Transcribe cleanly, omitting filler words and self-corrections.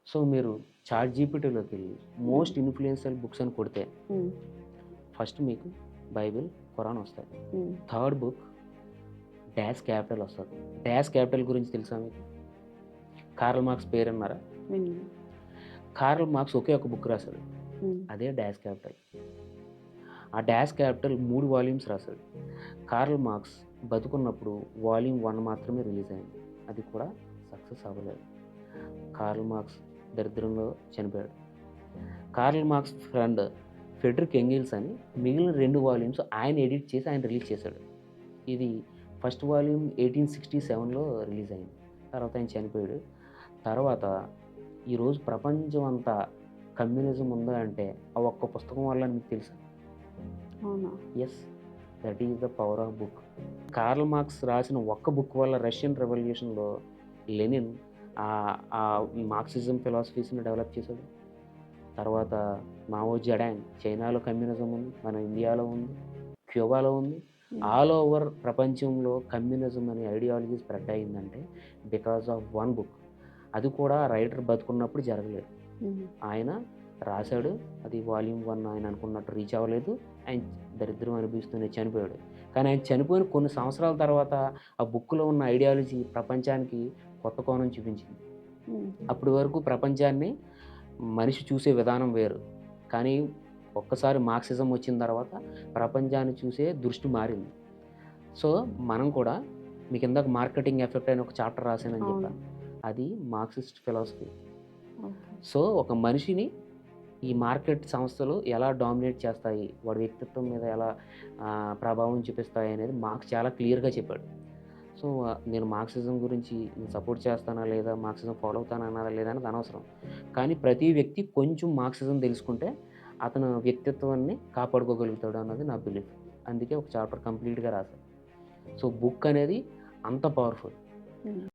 So మీరు chat జీపీటీలోకి వెళ్ళి హ్మ్. మోస్ట్ ఇన్ఫ్లుయెన్షియల్ బుక్స్ అని కొడితే హ్మ్. ఫస్ట్ మీకు బైబిల్, ఖురాన్ వస్తాయి. హ్మ్. థర్డ్ బుక్ డాష్ క్యాపిటల్ వస్తది. డాష్ క్యాపిటల్ గురించి తెలుసా మీకు? కార్ల్ మార్క్స్ పేరున్నారా? వినలేదు. కార్ల్ మార్క్స్ ఒకే ఒక బుక్ రాసాడు. హ్మ్. అదే డాష్ క్యాపిటల్. ఆ డాష్ క్యాపిటల్ 3 వాల్యూమ్స్ రాసాడు. కార్ల్ మార్క్స్ బతుకున్నప్పుడు వాల్యూమ్ 1 మాత్రమే రిలీజ్ అయింది. అది కూడా సక్సెస్ అవ్వలేదు. కార్ల్ మార్క్స్ దరిద్రంలో చనిపోయాడు. Karl Marx friend Frederick Engels అని మిగిలిన 2 వాల్యూమ్స్ ఆయన ఎడిట్ చేసి ఆయన రిలీజ్ చేశాడు. ఇది ఫస్ట్ వాల్యూమ్ 1867లో రిలీజ్ అయింది. తర్వాత ఆయన చనిపోయాడు. తర్వాత ఈరోజు ప్రపంచం అంతా కమ్యూనిజం ఉందా అంటే ఆ ఒక్క పుస్తకం వల్ల అని మీకు తెలుసా? అవునా? Yes. That is the power of book. Karl Marx రాసిన ఒక్క బుక్ వల్ల రష్యన్ రెవల్యూషన్‌లో లెనిన్ మార్క్సిజం ఫిలాసఫీస్‌ని డెవలప్ చేశాడు. తర్వాత మావో జెడాంగ్ చైనాలో కమ్యూనిజం ఉంది. మన ఇండియాలో ఉంది. క్యూబాలో ఉంది. హ్మ్. ఆల్ ఓవర్ ప్రపంచంలో కమ్యూనిజం అనే ఐడియాలజీ స్ప్రెడ్ అయిందంటే బికాస్ ఆఫ్ వన్ బుక్. అది కూడా రైటర్ బతుకున్నప్పుడు జరగలేదు. హ్మ్. ఆయన రాసాడు. అది వాల్యూమ్ 1 ఆయన అనుకున్నట్టు రీచ్ అవ్వలేదు. ఆయన దరిద్రం అనుభవిస్తూనే చనిపోయాడు. కానీ ఆయన చనిపోయిన కొన్ని సంవత్సరాల తర్వాత ఆ బుక్‌లో ఉన్న ఐడియాలజీ ప్రపంచానికి కొత్త కోణం చూపించింది. హ్మ్. అప్పటి వరకు ప్రపంచాన్ని మనిషి చూసే విధానం వేరు. కానీ ఒక్కసారి మార్క్సిజం వచ్చిన తర్వాత ప్రపంచాన్ని చూసే దృష్టి మారింది. సో, మనం కూడా మీకిందాక మార్కెటింగ్ ఎఫెక్ట్ అని ఒక చాప్టర్ రాసానని అవును. చెప్పా. అది మార్క్సిస్ట్ ఫిలాసఫీ. ఓకే. సో, ఒక మనిషిని ఈ మార్కెట్ సంస్థలు ఎలా డామినేట్ చేస్తాయి, వాడి వ్యక్తిత్వం మీద ఎలా ప్రభావం చూపిస్తాయి అనేది మార్క్స్ చాలా క్లియర్‌గా చెప్పాడు. సో, నేను మార్క్సిజం గురించి నేను సపోర్ట్ చేస్తానా లేదా, మార్క్సిజం ఫాలో అవుతానా లేదా అనేది అనవసరం. కానీ ప్రతి వ్యక్తి కొంచెం మార్క్సిజం తెలుసుకుంటే అతను వ్యక్తిత్వాన్ని కాపాడుకోగలుగుతాడు అన్నది నా బిలీఫ్. అందుకే ఒక చాప్టర్ కంప్లీట్‌గా రాసాను. సో, బుక్ అనేది అంత పవర్‌ఫుల్. హ్మ్.